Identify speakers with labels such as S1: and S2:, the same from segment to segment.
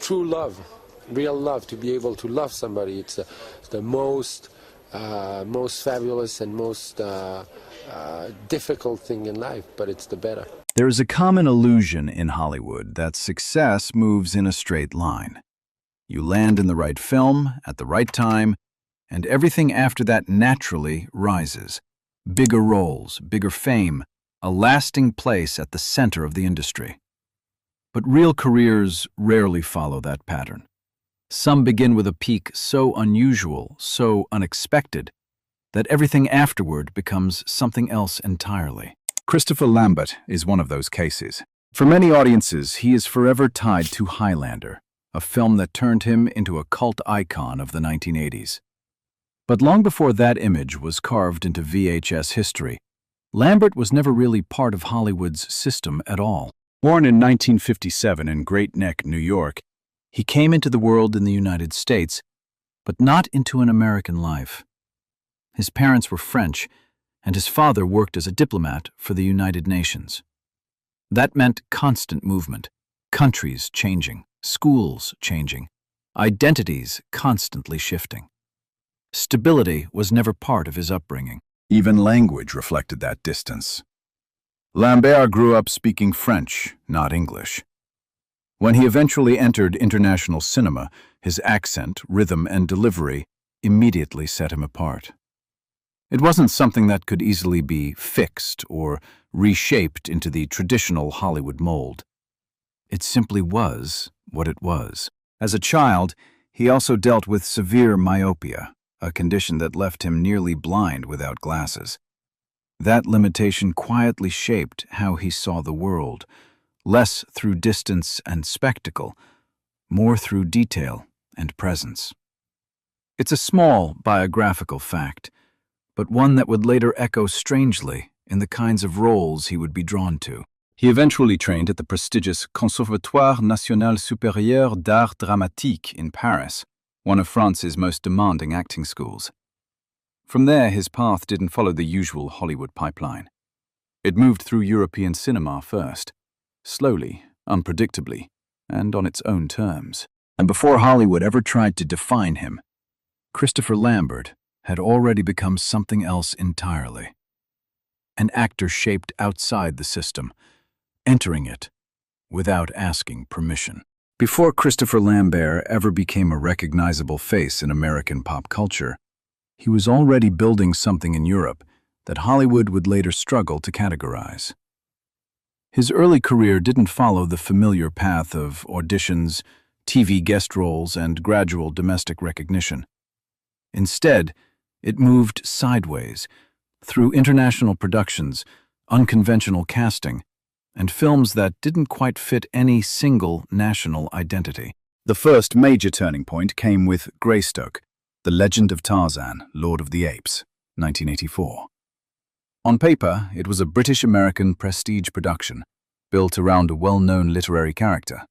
S1: true love, real love, to be able to love somebody. It's the most fabulous and most difficult thing in life, but it's the better.
S2: There is a common illusion in Hollywood that success moves in a straight line. You land in the right film at the right time, and everything after that naturally rises. Bigger roles, bigger fame, a lasting place at the center of the industry. But real careers rarely follow that pattern. Some begin with a peak so unusual, so unexpected, that everything afterward becomes something else entirely. Christopher Lambert is one of those cases. For many audiences, he is forever tied to Highlander, a film that turned him into a cult icon of the 1980s. But long before that image was carved into VHS history, Lambert was never really part of Hollywood's system at all. Born in 1957 in Great Neck, New York, he came into the world in the United States, but not into an American life. His parents were French, and his father worked as a diplomat for the United Nations. That meant constant movement, countries changing, schools changing, identities constantly shifting. Stability was never part of his upbringing. Even language reflected that distance. Lambert grew up speaking French, not English. When he eventually entered international cinema, his accent, rhythm, and delivery immediately set him apart. It wasn't something that could easily be fixed or reshaped into the traditional Hollywood mold. It simply was what it was. As a child, he also dealt with severe myopia, a condition that left him nearly blind without glasses. That limitation quietly shaped how he saw the world, less through distance and spectacle, more through detail and presence. It's a small biographical fact, but one that would later echo strangely in the kinds of roles he would be drawn to. He eventually trained at the prestigious Conservatoire National Supérieur d'Art Dramatique in Paris, one of France's most demanding acting schools. From there, his path didn't follow the usual Hollywood pipeline. It moved through European cinema first, slowly, unpredictably, and on its own terms. And before Hollywood ever tried to define him, Christopher Lambert had already become something else entirely. An actor shaped outside the system, entering it without asking permission. Before Christopher Lambert ever became a recognizable face in American pop culture, he was already building something in Europe that Hollywood would later struggle to categorize. His early career didn't follow the familiar path of auditions, TV guest roles, and gradual domestic recognition. Instead, it moved sideways, through international productions, unconventional casting, and films that didn't quite fit any single national identity. The first major turning point came with Greystoke, The Legend of Tarzan, Lord of the Apes, 1984. On paper, it was a British-American prestige production, built around a well-known literary character.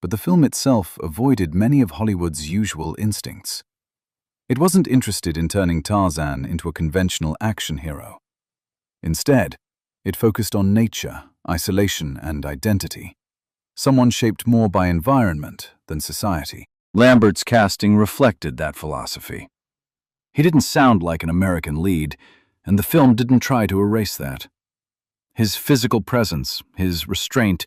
S2: But the film itself avoided many of Hollywood's usual instincts. It wasn't interested in turning Tarzan into a conventional action hero. Instead, it focused on nature, isolation, and identity, someone shaped more by environment than society. Lambert's casting reflected that philosophy. He didn't sound like an American lead, and the film didn't try to erase that. His physical presence, his restraint,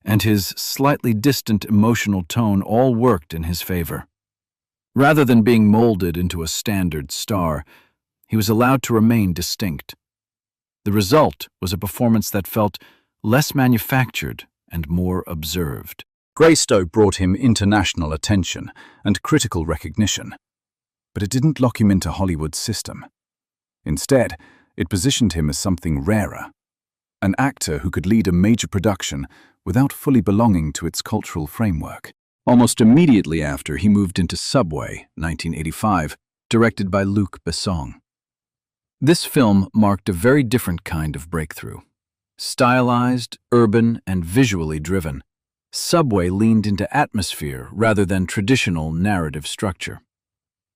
S2: and his slightly distant emotional tone all worked in his favor. Rather than being molded into a standard star, he was allowed to remain distinct. The result was a performance that felt less manufactured and more observed. Greystoke brought him international attention and critical recognition, but it didn't lock him into Hollywood's system. Instead, it positioned him as something rarer, an actor who could lead a major production without fully belonging to its cultural framework. Almost immediately after, he moved into Subway, 1985, directed by Luc Besson. This film marked a very different kind of breakthrough. Stylized, urban, and visually driven, Subway leaned into atmosphere rather than traditional narrative structure.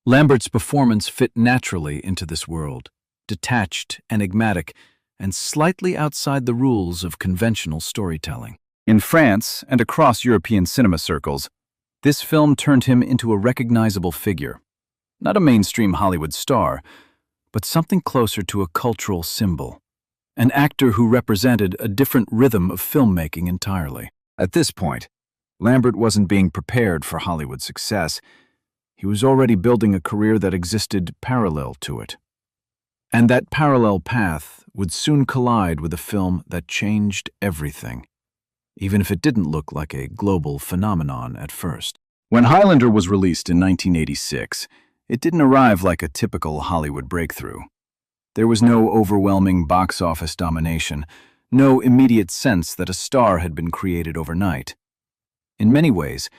S2: Lambert's performance fit naturally into this world, detached, enigmatic, and slightly outside the rules of conventional storytelling. In France and across European cinema circles, This film turned him into a recognizable figure, not a mainstream Hollywood star, but something closer to a cultural symbol, an actor who represented a different rhythm of filmmaking entirely. At this point, Lambert wasn't being prepared for Hollywood success. He was already building a career that existed parallel to it. And that parallel path would soon collide with a film that changed everything, even if it didn't look like a global phenomenon at first. When Highlander was released in 1986, it didn't arrive like a typical Hollywood breakthrough. There was no overwhelming box office domination, no immediate sense that a star had been created overnight. In many ways,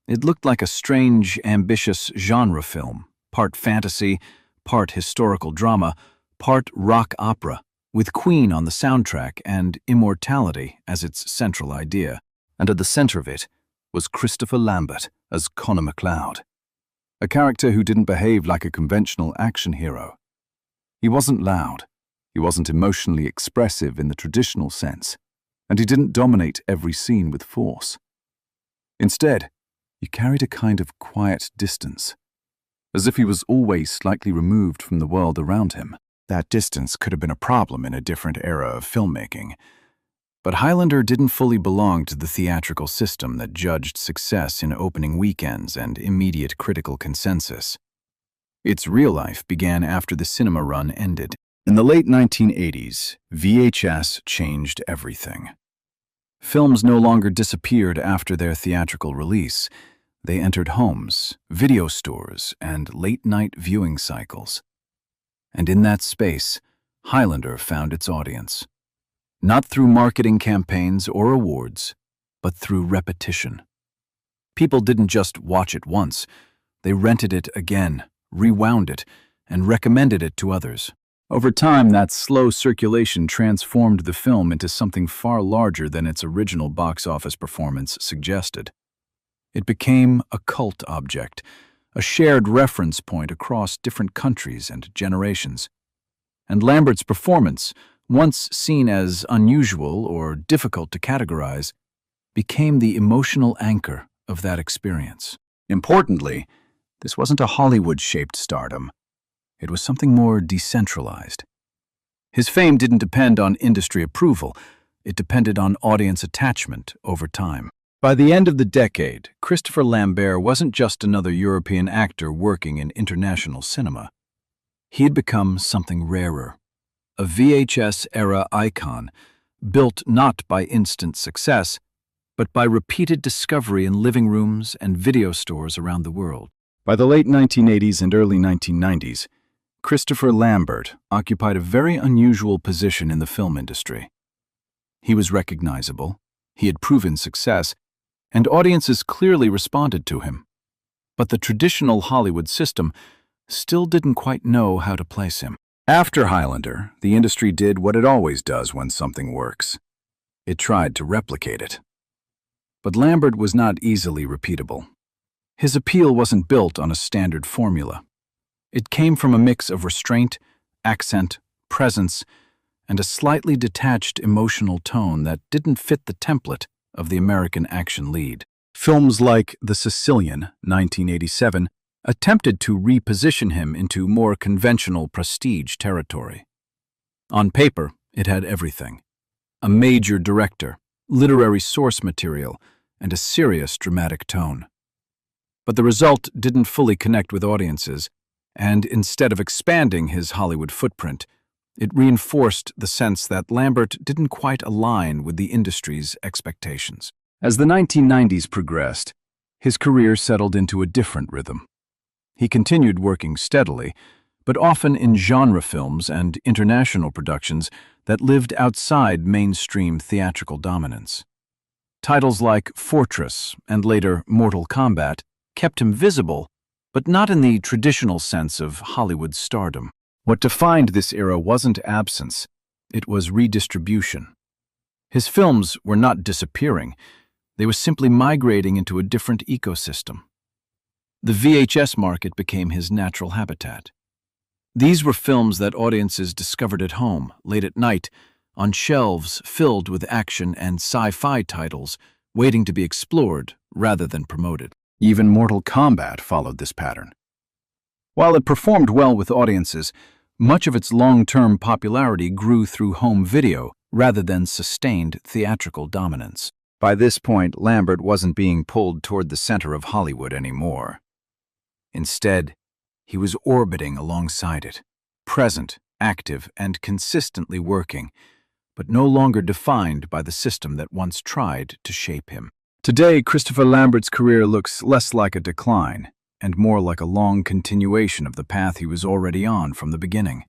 S2: it looked like a strange, ambitious genre film, part fantasy, part historical drama, part rock opera, with Queen on the soundtrack and immortality as its central idea. And at the center of it was Christopher Lambert as Connor MacLeod, a character who didn't behave like a conventional action hero. He wasn't loud, he wasn't emotionally expressive in the traditional sense, and he didn't dominate every scene with force. Instead, he carried a kind of quiet distance, as if he was always slightly removed from the world around him. That distance could have been a problem in a different era of filmmaking, but Highlander didn't fully belong to the theatrical system that judged success in opening weekends and immediate critical consensus. Its real life began after the cinema run ended. In the late 1980s, VHS changed everything. Films no longer disappeared after their theatrical release. They entered homes, video stores, and late-night viewing cycles. And in that space, Highlander found its audience. Not through marketing campaigns or awards, but through repetition. People didn't just watch it once, they rented it again, rewound it, and recommended it to others. Over time, that slow circulation transformed the film into something far larger than its original box office performance suggested. It became a cult object, a shared reference point across different countries and generations. And Lambert's performance, once seen as unusual or difficult to categorize, became the emotional anchor of that experience. Importantly, this wasn't a Hollywood-shaped stardom. It was something more decentralized. His fame didn't depend on industry approval. It depended on audience attachment over time. By the end of the decade, Christopher Lambert wasn't just another European actor working in international cinema. He had become something rarer, a VHS-era icon, built not by instant success, but by repeated discovery in living rooms and video stores around the world. By the late 1980s and early 1990s, Christopher Lambert occupied a very unusual position in the film industry. He was recognizable, he had proven success, and audiences clearly responded to him. But the traditional Hollywood system still didn't quite know how to place him. After Highlander, the industry did what it always does when something works. It tried to replicate it. But Lambert was not easily repeatable. His appeal wasn't built on a standard formula. It came from a mix of restraint, accent, presence, and a slightly detached emotional tone that didn't fit the template of the American action lead. Films like The Sicilian, 1987, attempted to reposition him into more conventional prestige territory. On paper, it had everything: a major director, literary source material, and a serious dramatic tone. But the result didn't fully connect with audiences, and instead of expanding his Hollywood footprint, it reinforced the sense that Lambert didn't quite align with the industry's expectations. As the 1990s progressed, his career settled into a different rhythm. He continued working steadily, but often in genre films and international productions that lived outside mainstream theatrical dominance. Titles like Fortress and later Mortal Kombat kept him visible, but not in the traditional sense of Hollywood stardom. What defined this era wasn't absence, it was redistribution. His films were not disappearing, they were simply migrating into a different ecosystem. The VHS market became his natural habitat. These were films that audiences discovered at home, late at night, on shelves filled with action and sci-fi titles waiting to be explored rather than promoted. Even Mortal Kombat followed this pattern. While it performed well with audiences, much of its long-term popularity grew through home video rather than sustained theatrical dominance. By this point, Lambert wasn't being pulled toward the center of Hollywood anymore. Instead, he was orbiting alongside it, present, active, and consistently working, but no longer defined by the system that once tried to shape him. Today, Christopher Lambert's career looks less like a decline and more like a long continuation of the path he was already on from the beginning.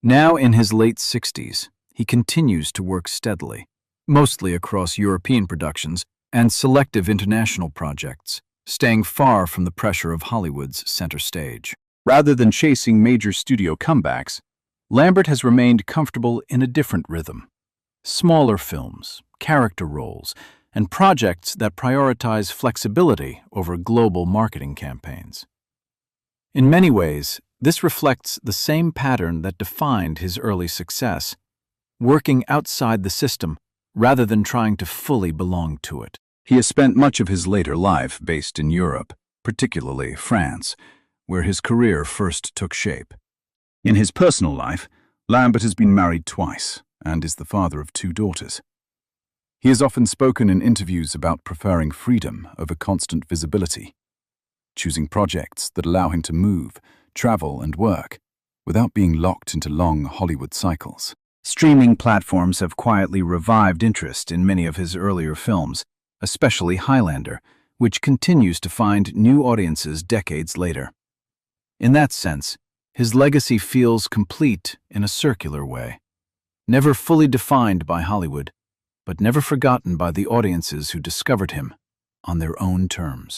S2: Now in his late 60s, he continues to work steadily, mostly across European productions and selective international projects, staying far from the pressure of Hollywood's center stage. Rather than chasing major studio comebacks, Lambert has remained comfortable in a different rhythm. Smaller films, character roles, and projects that prioritize flexibility over global marketing campaigns. In many ways, this reflects the same pattern that defined his early success, working outside the system rather than trying to fully belong to it. He has spent much of his later life based in Europe, particularly France, where his career first took shape. In his personal life, Lambert has been married twice and is the father of 2 daughters. He has often spoken in interviews about preferring freedom over constant visibility, choosing projects that allow him to move, travel, and work without being locked into long Hollywood cycles. Streaming platforms have quietly revived interest in many of his earlier films, especially Highlander, which continues to find new audiences decades later. In that sense, his legacy feels complete in a circular way, never fully defined by Hollywood, but never forgotten by the audiences who discovered him on their own terms.